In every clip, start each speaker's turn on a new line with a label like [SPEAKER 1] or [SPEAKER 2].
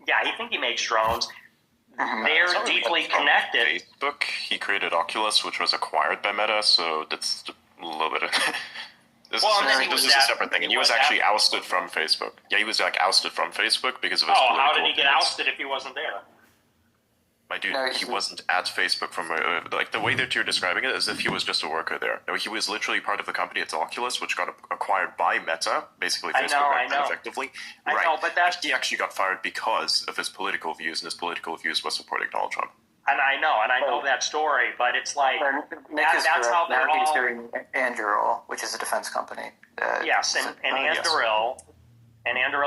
[SPEAKER 1] Yeah, I think he makes drones. They're
[SPEAKER 2] Sorry,
[SPEAKER 1] deeply
[SPEAKER 2] from
[SPEAKER 1] connected.
[SPEAKER 2] Facebook, he created Oculus, which was acquired by Meta, so that's a little bit of... This is a separate thing, and he was actually ousted from Facebook. Yeah, he was ousted from Facebook because of his political
[SPEAKER 1] how did he get
[SPEAKER 2] opinions.
[SPEAKER 1] ousted if he wasn't there?
[SPEAKER 2] My dude, he wasn't at Facebook from the way that you're describing it, as if he was just a worker there. No, he was literally part of the company. It's Oculus, which got acquired by Meta, basically Facebook effectively.
[SPEAKER 1] I know, but
[SPEAKER 2] he actually got fired because of his political views, and his political views was supporting Donald Trump.
[SPEAKER 1] And I know that story, but it's like that's how they're all.
[SPEAKER 3] He's doing Anduril, which is a defense company.
[SPEAKER 1] Yes, and Anduril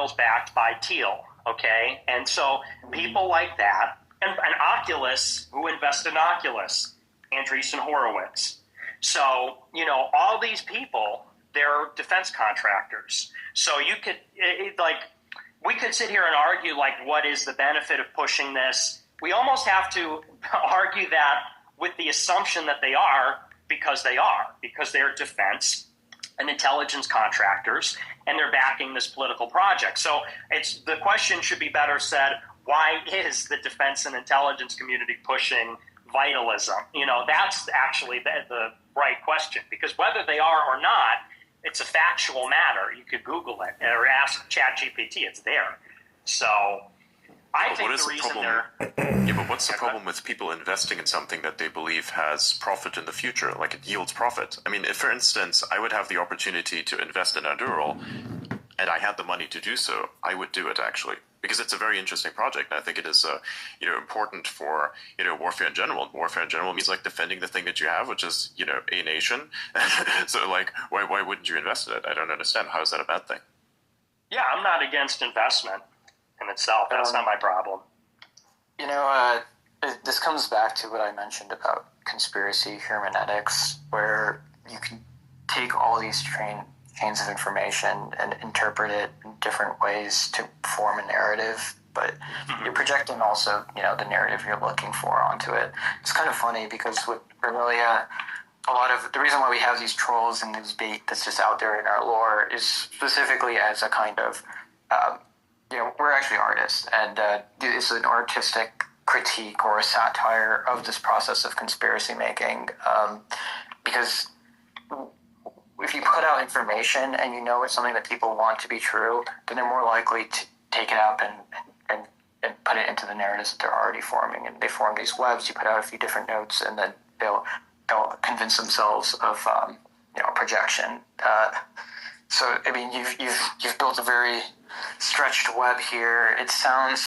[SPEAKER 1] is backed by Teal. Okay, and so people like that. And Oculus, who invested in Oculus? Andreessen Horowitz. So, all these people, they're defense contractors. So you could, we could sit here and argue, what is the benefit of pushing this? We almost have to argue that with the assumption that they are, because they're defense and intelligence contractors, and they're backing this political project. So the question should be better said, why is the defense and intelligence community pushing vitalism? That's actually the right question, because whether they are or not, it's a factual matter. You could Google it or ask ChatGPT. It's there. So I think the reason
[SPEAKER 2] Yeah, but what's the problem with people investing in something that they believe has profit in the future, like it yields profit? I mean, if, for instance, I would have the opportunity to invest in Anduril, and I had the money to do so, I would do it, actually. Because it's a very interesting project, and I think it is, important for, warfare in general. Warfare in general means, defending the thing that you have, which is, a nation. So, why wouldn't you invest in it? I don't understand. How is that a bad thing?
[SPEAKER 1] Yeah, I'm not against investment in itself. That's not my problem.
[SPEAKER 3] This comes back to what I mentioned about conspiracy hermeneutics, where you can take all these chains of information and interpret it in different ways to form a narrative, but you're projecting also, the narrative you're looking for onto it. It's kind of funny because with Vermilia, a lot of the reason why we have these trolls and this bait that's just out there in our lore is specifically as a kind of, we're actually artists, and it's an artistic critique or a satire of this process of conspiracy making, because if you put out information and it's something that people want to be true, then they're more likely to take it up and put it into the narratives that they're already forming. And they form these webs. You put out a few different notes, and then they'll convince themselves of projection. So I mean, you've built a very stretched web here. It sounds